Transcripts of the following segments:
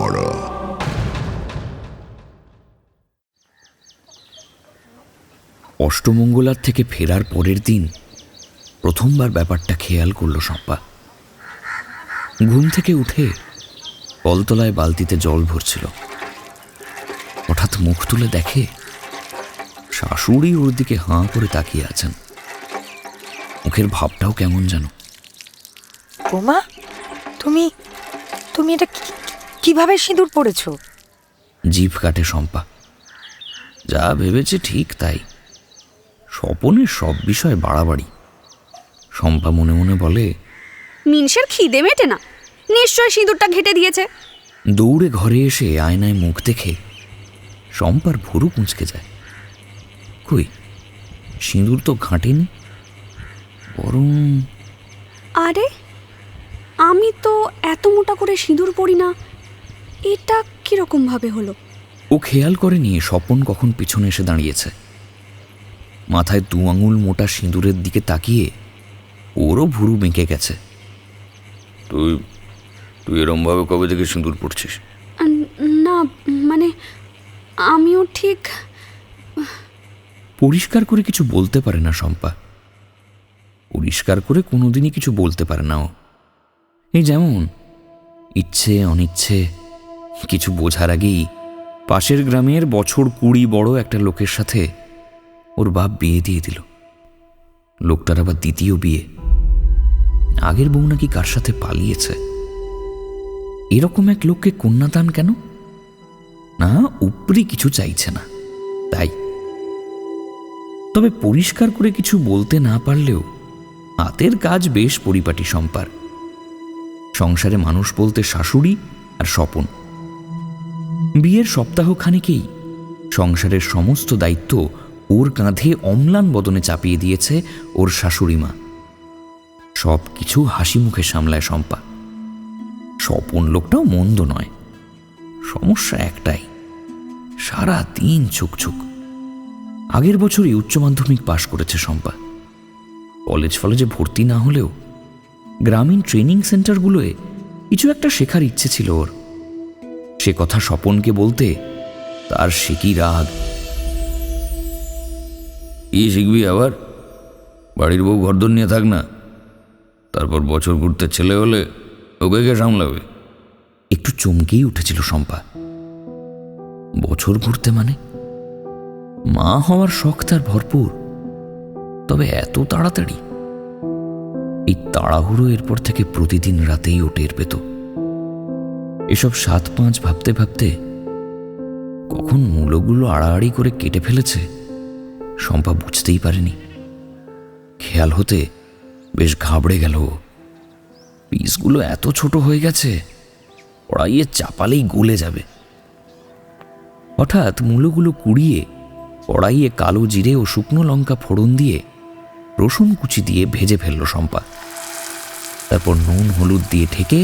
পাড়া। অষ্টমঙ্গলার থেকে ফেরার পরের দিন প্রথমবার ব্যাপারটা খেয়াল করল শম্পা। ঘুম থেকে উঠে কলতলায় বালতিতে জল ভরছিল। হঠাৎ মুখ তুলে দেখে শাশুড়ি ওর দিকে হাঁ করে তাকিয়ে আছেন। মুখের ভাবটাও কেমন যেন। বৌমা, তুমি তুমি এটা কিভাবে সিঁদুর পড়েছ? জিভ কাটে শম্পা। যা ভেবেছে ঠিক তাই। স্বপনের সব বিষয় বাড়াবাড়ি। শম্পা মনে মনে বলে, মিনসের খিদে মেটে না, নিশ্চয় সিঁদুরটা ঘেটে দিয়েছে। দৌড়ে ঘরে এসে আয়নায় মুখ দেখে শম্পার ভুরু কুঁচকে যায়। কই, সিঁদুর তো ঘাঁটেনি, বরং... আরে, আমি তো এত মোটা করে সিঁদুর পরি না, এটা কিরকম ভাবে হলো? ও খেয়াল করেনি স্বপন কখন পিছনে এসে দাঁড়িয়েছে। মাথায় 2 আঙুল মোটা সিঁদুরের দিকে তাকিয়ে ওরও ভুরু বেঁকে গেছে। তুই তুই এরমভাবে কবে থেকে সিঁদুর পড়ছিস? না, মানে আমিও ঠিক পরিষ্কার করে কিছু বলতে পারে না শম্পা। পরিষ্কার করে কোনোদিনই কিছু বলতে পারে না ও। এই যেমন ইচ্ছে অনিচ্ছে কিছু বোঝার আগেই পাশের গ্রামের বছর 20 বড় একটা লোকের সাথে ওর বাপ বিয়ে দিয়ে দিল। লোকটার আবার দ্বিতীয় বিয়ে। আগের বউ নাকি কার সাথে পালিয়েছে। এরকম এক লোককে কন্যাদান কেন? না, উপরি কিছু চাইছে না তাই। তবে পরিষ্কার করে কিছু বলতে না পারলেও হাতের কাজ বেশ পরিপাটি শম্পার। সংসারে মানুষ বলতে শাশুড়ি আর স্বপন। বিয়ের সপ্তাহখানেকেই সংসারের সমস্ত দায়িত্ব ওর কাঁধে অম্লান বদনে চাপিয়ে দিয়েছে ওর শাশুড়ি মা। সব কিছু হাসি মুখে সামলায় শম্পা। স্বপন লোকটাও মন্দ নয়, সমস্যা একটাই, সারা দিন ছুকছুক। আগের বছরই উচ্চ মাধ্যমিক পাশ করেছে শম্পা। কলেজে ভর্তি না হলেও গ্রামীণ ট্রেনিং সেন্টারগুলোয় কিছু একটা শেখার ইচ্ছে ছিল ওর। সে কথা স্বপনকে বলতে তার সে কি রাগ। কি শিখবি আবার? বাড়ির বউ ঘরদোর নিয়ে থাক না, তারপর বছর ঘুরতে ছেলে হলে ওকে কে সামলাবে? একটু চমকেই উঠেছিল শম্পা। বছর ঘুরতে মানে? মা হওয়ার শখ তার ভরপুর, তবে এত তাড়াতাড়ি? এই তাড়াহুড়ো এরপর থেকে প্রতিদিন রাতেই ও টের পেত। এসব 7-5 ভাবতে ভাবতে কখন মূলগুলো আড়াআড়ি করে কেটে ফেলেছে শম্পা বুঝতেই পারেনি। খেয়াল হতে বেশ ঘাবড়ে গেল। পিসগুলো এত ছোট হয়ে গেছে, কড়াইয়ে চাপালেই গলে যাবে। হঠাৎ মূলগুলো কুড়িয়ে কড়াইয়ে কালো জিরে ও শুকনো লঙ্কা ফোড়ন দিয়ে রসুন কুচি দিয়ে ভেজে ফেলল শম্পা। তারপর নুন হলুদ দিয়ে ঢেকে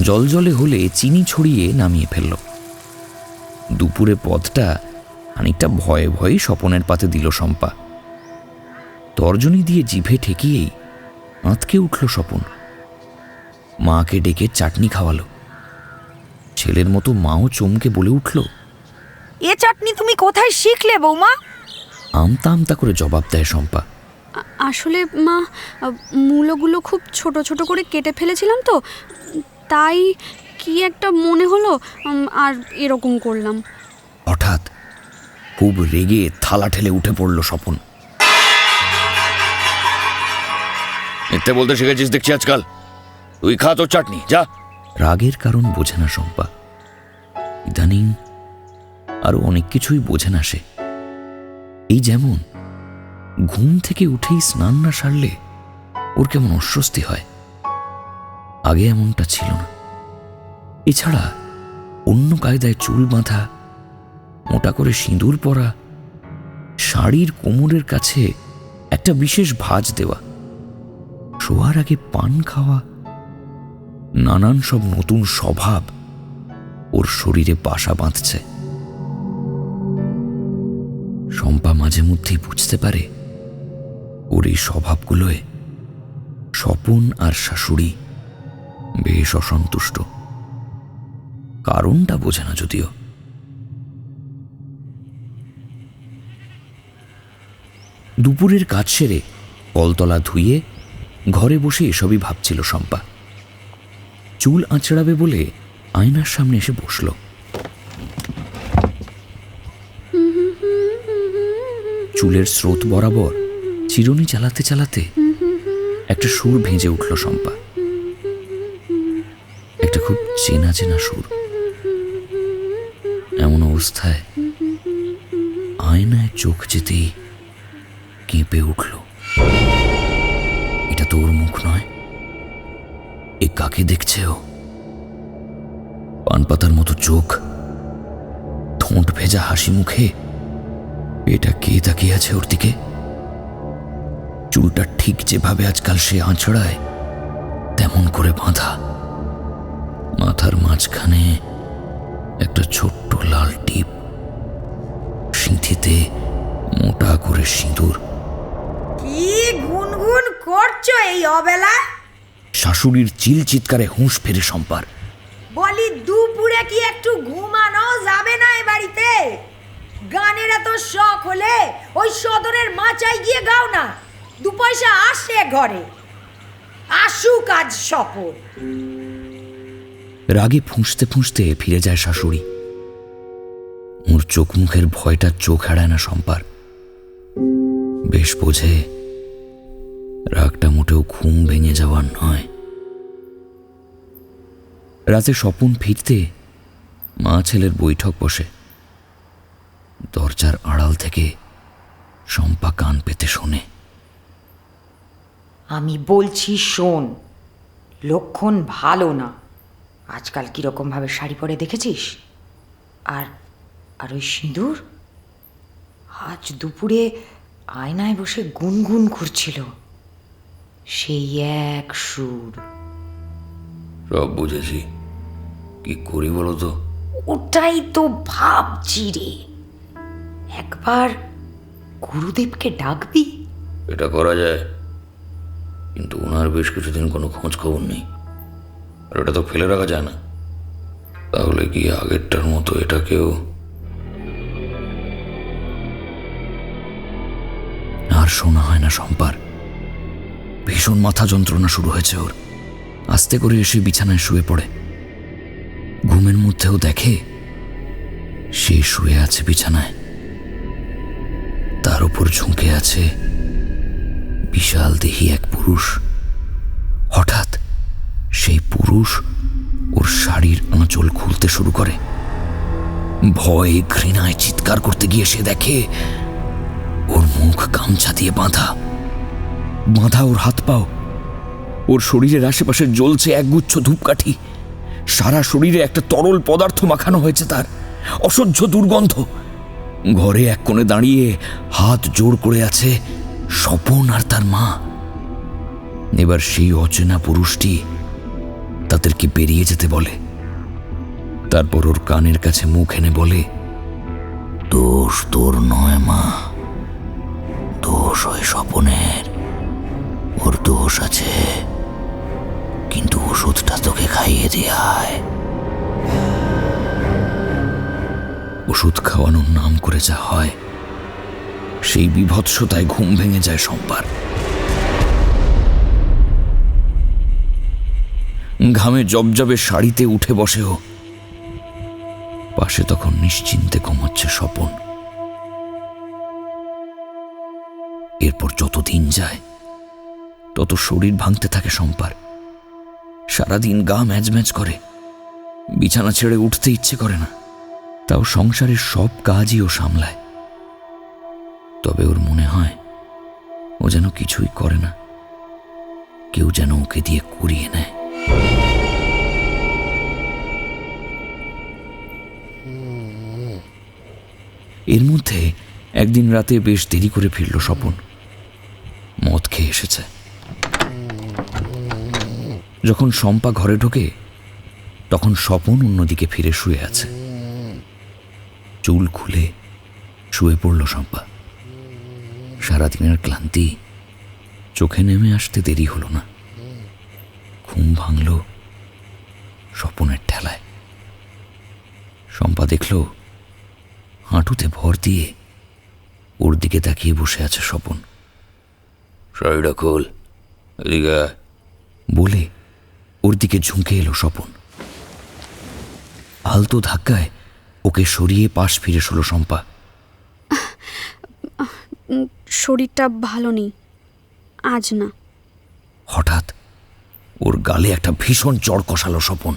জলজলে হলে চিনি ছড়িয়ে নামিয়ে ফেলল। দুপুরে পদটা খানিকটা ভয়ে ভয়ে স্বপনের পাতে দিল শম্পা। তর্জনী দিয়ে জিভে ঠেকিয়েই আঁতকে উঠল স্বপন। মাকে ডেকে চাটনি খাওয়ালো। ছেলের মতো মাও চমকে বলে উঠল, এ চাটনি তুমি কোথায় শিখলে বৌমা? আমতা আমতা করে জবাব দেয় শম্পা। আসলে মা, মূলগুলো খুব ছোট ছোট করে কেটে ফেলেছিলাম তো, তাই কি একটা মনে হলো আর এরকম করলাম। হঠাৎ খুব রেগে থালা ঠেলে উঠে পড়ল স্বপন। মিথ্যে বলতে শিখেছিস দেখছি আজকাল, তুই খা তোর চাটনি, যা। রাগের কারণ বোঝে না শম্পা। ইদানিং আরো অনেক কিছুই বোঝে না সে। এই যেমন ঘুম থেকে উঠেই স্নান না সারলে ওর কেমন অস্বস্তি হয়। আগে এমনটা ছিল না। এছাড়া অন্য কায়দায় চুল বাঁধা, মোটা করে সিঁদুর পরা, শাড়ির কোমরের কাছে একটা বিশেষ ভাঁজ দেওয়া, শোয়ার আগে পান খাওয়া, নানান সব নতুন স্বভাব ওর শরীরে বাসা বাঁধছে। শম্পা মাঝে মধ্যেই বুঝতে পারে ওর এই স্বভাবগুলোয় স্বপন আর শাশুড়ি বেশ অসন্তুষ্ট। কারণটা বোঝে না যদিও। দুপুরের কাজ সেরে কলতলা ধুয়ে ঘরে বসে এসবই ভাবছিল শম্পা। চুল আঁচড়াবে বলে আয়নার সামনে এসে বসল। চুলের স্রোত বরাবর চিরুনি চালাতে চালাতে একটা সুর ভেজে উঠল শম্পা। একটা খুব চেনা চেনা সুর। এমন অবস্থায় আয়নায় চোখ যেতেই কেঁপে উঠল। এটা তো ওর মুখ নয়, এ কাকে দেখছে ও? পানপাতার মতো চোখ, ঠোঁট ভেজা হাসি মুখে, এটা কে তাকিয়ে আছে ওর দিকে? চুলটা ঠিক যেভাবে আজকাল সে আঁচড়ায় তেমন করে বাঁধা, মাথার মাঝখানে একটা ছোট্ট লাল টিপ, সিঁথিতে মোটা করে সিঁদুর। কি গুনগুন করছো এই অবেলা? শাশুড়ির চিল চিৎকারে হুঁশ ফেরে শম্পার। বলি দুপুরে কি একটু ঘুমানো যাবে না এ বাড়িতে? গানের এত শখ হলে ওই সদরের মাচায় গিয়ে গাও না, 2 পয়সা আসে ঘরে। আসুক আজ শপথ। রাগে ফুঁসতে ফুঁসতে ফিরে যায় শাশুড়ি। ওর চোখ মুখের ভয়টা চোখ এড়ায় না শম্পার। বেশ বোঝে রাগটা মোটেও ঘুম ভেঙে যাওয়ার নয়। রাতে স্বপন ফিরতে মা ছেলের বৈঠক বসে। দরজার আড়াল থেকে শম্পা কান পেতে শোনে। আমি বলছি শোন, লক্ষণ ভালো না। আজকাল কিরকম ভাবে শাড়ি পরে দেখেছিস? আর আর ওই সিঁদুর আজ দুপুরে আয়নায় বসে গুনগুন করছিল, সেই এক সুর। সব বুঝেছি, কি করি বলো তো? ওটাই তো ভাবছি রে, একবার গুরুদেবকে ডাকবি? এটা করা যায়, কিন্তু ওনার বেশ কিছুদিন কোনো খোঁজ খবর নেই। আর এটা তো ফেলে রাখা যায় না। তাহলে কি আগেরটার মতো এটাকেও? আর শোনা হয় না শম্পার। ভীষণ মাথা যন্ত্রণা শুরু হয়েছে ওর। আস্তে করে এসে বিছানায় শুয়ে পড়ে। ঘুমের মধ্যেও দেখে সে শুয়ে আছে বিছানায়, তার উপর ঝুঁকে আছে বিশাল দেহী এক পুরুষ। হঠাৎ সেই পুরুষ ওর শাড়ির আঁচল খুলতে শুরু করে। ভয়ে ঘৃণায় চিৎকার করতে গিয়ে সে দেখে ওর মুখ গামছা দিয়ে বাঁধা, ওর হাত পাও। ওর শরীরের আশেপাশে জ্বলছে একগুচ্ছ ধূপকাঠি। সারা শরীরে একটা তরল পদার্থ মাখানো হয়েছে তার, অসহ্য দুর্গন্ধ। ঘরে এক কোণে দাঁড়িয়ে হাত জোড় করে আছে স্বপন আর তার মা। এবার সেই অচেনা পুরুষটি তাদেরকে বেরিয়ে যেতে বলে। তারপর ওর কানের কাছে মুখ এনে বলে, দোষ তোর নয় মা, দোষ ওই স্বপনের। ওর দোষ আছে, কিন্তু ওষুধটা তোকে খাইয়ে দেয়। ওষুধ খাওয়ানোর নাম করে যা হয়, সেই বিভৎসতায় ঘুম ভেঙে যায় শম্পার। ঘামে জবজবে শাড়িতে উঠে বসেও পাশে তখন নিশ্চিন্তে ঘুমাচ্ছে স্বপন। এরপর যত দিন যায় তত শরীর ভাঙতে থাকে শম্পার। সারাদিন গা ম্যাজ ম্যাজ করে, বিছানা ছেড়ে উঠতে ইচ্ছে করে না। তাও সংসারের সব কাজই ও সামলায়। তবে ওর মনে হয় ও যেন কিছুই করে না, কেউ যেন ওকে দিয়ে করিয়ে নেয়। এর মধ্যে একদিন রাতে বেশ দেরি করে ফিরল স্বপন। মদ খেয়ে এসেছে। যখন শম্পা ঘরে ঢোকে তখন স্বপন অন্যদিকে ফিরে শুয়ে আছে। চুল খুলে শুয়ে পড়ল শম্পা। সারাদিনের ক্লান্তি চোখে নেমে আসতে দেরি হলো না। ঘুম ভাঙল স্বপনের ঠেলায়। শম্পা দেখল হাঁটুতে ভর দিয়ে ওর দিকে তাকিয়ে বসে আছে স্বপন। শাড়িটা খোল, এদিকে আয় বলে ওর দিকে ঝুঁকে এলো স্বপন। আলতো ধাক্কায় ওকে সরিয়ে পাশ ফিরে শোলো শম্পা। শরীরটা ভালো নেই, আজ না। হঠাৎ ওর গালে একটা ভীষণ চড় কষালো স্বপন।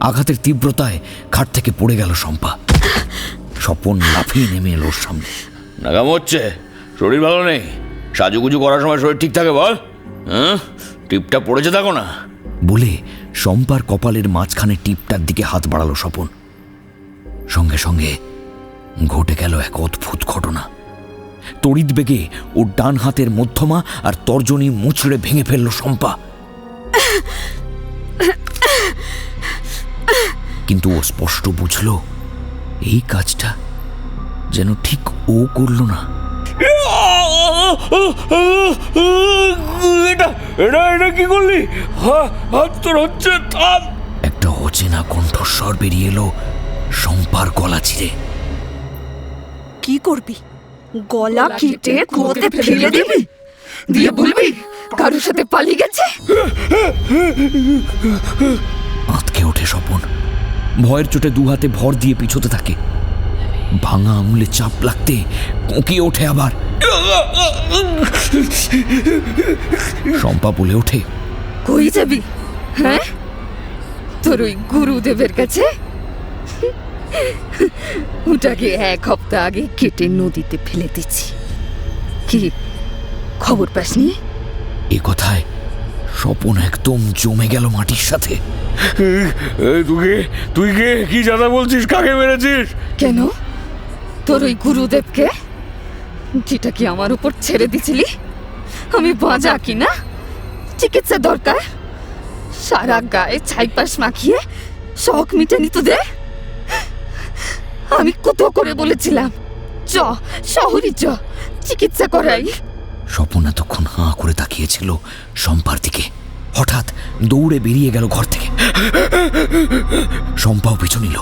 আঘাতের তীব্রতায় খাট থেকে পড়ে গেল শম্পা। স্বপন লাফিয়ে নেমে এলো ওর সামনে। নাগাম হচ্ছে, শরীর ভালো নেই, সাজুগুজু করার সময় শরীর ঠিক থাকে বল, হ্যাঁ? টিপটা পড়েছে থাকো না বলে শম্পার কপালের মাঝখানে টিপটার দিকে হাত বাড়ালো স্বপন। সঙ্গে সঙ্গে ঘটে গেল এক অদ্ভুত ঘটনা। তড়িৎ বেগে ওর ডান হাতের মধ্যমা আর তর্জনী মুচড়ে ভেঙে ফেলল শম্পা। কিন্তু ও স্পষ্ট বুঝল এই কাজটা যেন ঠিক ও করল না। এটা কি করলি? হাত তোর হচ্ছে, থাম! একটা অচেনা কণ্ঠস্বর বেরিয়ে এলো শম্পার গলা চিরে। কি করবি? গলা কেটে কুয়োতে ফেলে দিবি? দিয়ে বলবি কারোর সাথে পালিয়ে গেছে? আঁতকে ওঠে স্বপন। ভয়ের চোটে দু হাতে ভর দিয়ে পিছোতে থাকে। ভাঙা আঙুলে চাপ লাগতে কোঁকিয়ে ওঠে আবার। শম্পা বলে ওঠে, কই যাবি? হ্যাঁ, তোর ওই গুরুদেবের কাছে? ওটাকে 1 সপ্তাহ আগে কেটে নদীতে ফেলে দিচ্ছি। কি খবর পাসনি? এ কথায় স্বপন একদম জমে গেল মাটির সাথে। তুই কে? কি জানা বলছিস? কাকে মেরেছিস? কেন? তোর ওই গুরুদেবকে, যেটা কি আমার উপর ছেড়ে দিছিলি? আমি বাঁচা কি না? চিকিৎসা দরকার, সারা গায়ে ছাইপাশ মাখিয়ে শখ মিটানি তোদের। আমি কত করে বলেছিলাম শহরে চিকিৎসা করাই। স্বপন এতক্ষণ হাঁ করে তাকিয়েছিল শম্পার দিকে। হঠাৎ দৌড়ে বেরিয়ে গেল ঘর থেকে। শম্পাও পিছু নিল।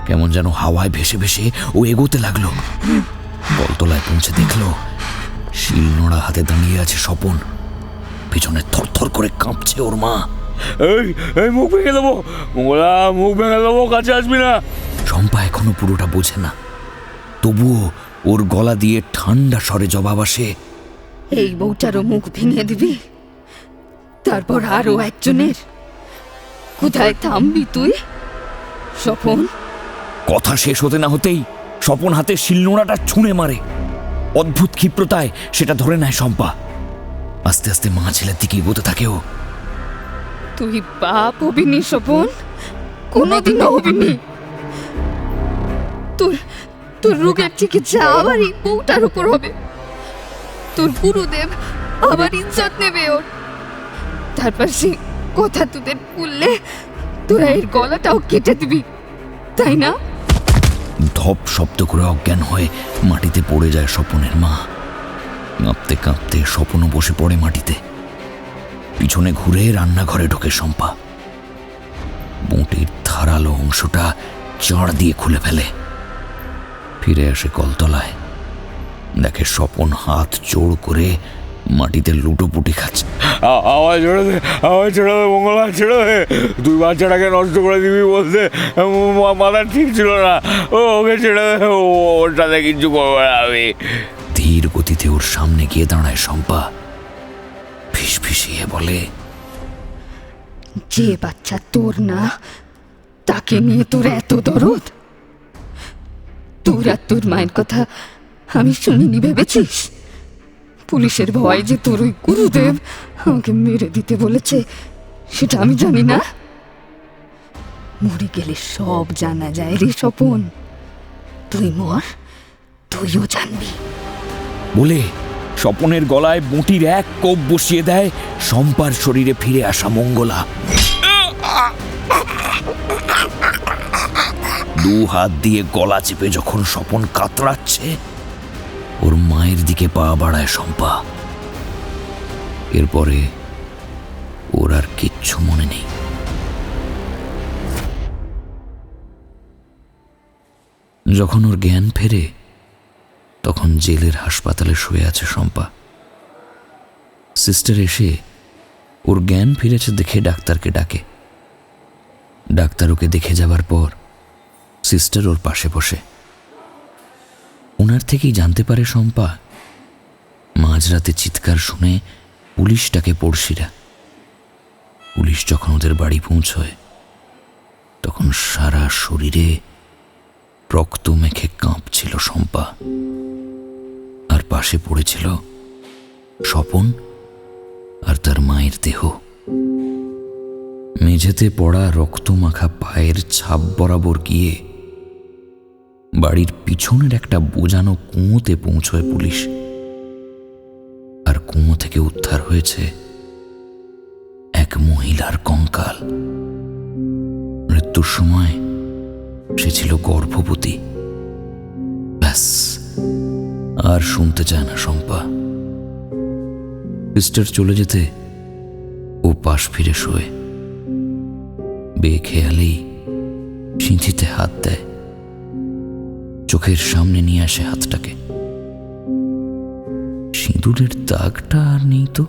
কেমন যেন হাওয়ায় ভেসে ভেসে ও এগোতে লাগলো। বলতলায় পৌঁছে দেখলো শিলনোড়া হাতে দাঁড়িয়ে আছে স্বপন। পিছনে থরথর করে কাঁপছে ওর মা। এই মুখ ভেঙে দেবো, মঙ্গলা, মুখ ভেঙে দেবো, কাছে আসবি না। শম্পা এখনো পুরোটা বোঝে না, তবুও ওর গলা দিয়ে ঠান্ডা স্বরে জবাব আসে, এই বউটারও মুখ ভেঙে দিবি? তারপর আরো একজনের? কোথায় থামবি তুই স্বপন? কথা শেষ হতে না হতেই স্বপন হাতে শিলনোড়াটা ছুঁড়ে মারে। অদ্ভুত ক্ষিপ্রতায় সেটা ধরে নেয় শম্পা। আস্তে আস্তে মা ছেলের দিকে এগোতে থাকে ও। তুই বাপ হবিনি স্বপন, কোনোদিনও হবিনি। তোর রোগের চিকিৎসা আবার এই বউটার উপর হবে। তোর গুরুদেব আবার ইজ্জত নেবে ওর। তারপর সে কথা তোদের বললে তোরা এর গলাটাও কেটে দিবি, তাই না? ধপ শব্দ করে অজ্ঞান হয়ে মাটিতে পড়ে যায় স্বপনের মা। কাঁপতে কাঁপতে স্বপনও বসে পড়ে মাটিতে। পিছনে ঘুরে রান্নাঘরে ঢোকে শম্পা। বঁটির ধারালো অংশটা চাড় দিয়ে খুলে ফেলে। ফিরে আসে কলতলায়, দেখে স্বপন হাত জোড় করে মাটিতে লুটোপুটি খাচ্ছে। আওয়াজ ছেড়ে দে, আওয়াজ ছেড়ে দে মঙ্গলা, ছেড়ে দে। তুই বাচ্চাটাকে নষ্ট করে দিবি বলতে মাথা ঠিক ছিল না। ওকে ছেড়ে দে, ওর সাথে কিছু করবে না আমি। ধীর গতিতে ওর সামনে গিয়ে দাঁড়ায় শম্পা। ফিসফিসিয়ে বলে, যে বাচ্চা তোর না, তাকে নিয়ে তোর এত দরদ? তোর আর তোর মায়ের কথা আমি শুনিনি ভেবেছিস? পুলিশের ভয় যে তোর ওই গুরুদেব আমাকে মেরে দিতে বলেছে, সেটা আমি জানি না? মরে গেলে সব জানা যায় রে স্বপন। তুই মর, তুইও জানবি। বলে স্বপনের গলায় বঁটির এক কোপ বসিয়ে দেয় শম্পার শরীরে ফিরে আসা মঙ্গলা। দু হাত দিয়ে গলা চেপে যখন স্বপন কাতরাচ্ছে, ওর মায়ের দিকে পা বাড়ায় শম্পা। এরপরে ওর আর কিচ্ছু মনে নেই। যখন ওর জ্ঞান ফেরে তখন জেলের হাসপাতালে শুয়ে আছে শম্পা। সিস্টার এসে ওর জ্ঞান ফিরেছে দেখে ডাক্তারকে ডাকে। ডাক্তার ওকে দেখে যাবার পর সিস্টার ওর পাশে বসে। ওনার থেকেই জানতে পারে শম্পা মাঝরাতে চিৎকার শুনে পুলিশ ডাকে পড়শিরা। পুলিশ যখন ওদের বাড়ি পৌঁছয় তখন সারা শরীরে রক্ত মেখে কাঁপছিল শম্পা, আর পাশে পড়েছিল স্বপন আর তার মায়ের দেহ। মেঝেতে পড়া রক্তমাখা পায়ের ছাপ বরাবর গিয়ে বাড়ির পিছনের একটা বোজানো কুঁয়োতে পৌঁছয় পুলিশ। আর কুঁয়ো থেকে উদ্ধার হয়েছে এক মহিলার কঙ্কাল। মৃত্যুর সময় সে ছিল গর্ভবতী। ব্যাস, আর শুনতে চায় না শম্পা। সিস্টার চলে যেতে ও পাশ ফিরে শোয়। বেখেয়ালেই সিঁথিতে হাত দেয়, চোখের সামনে নিয়ে আসে হাতটাকে। সিঁদুরের দাগটা আর নেই তো।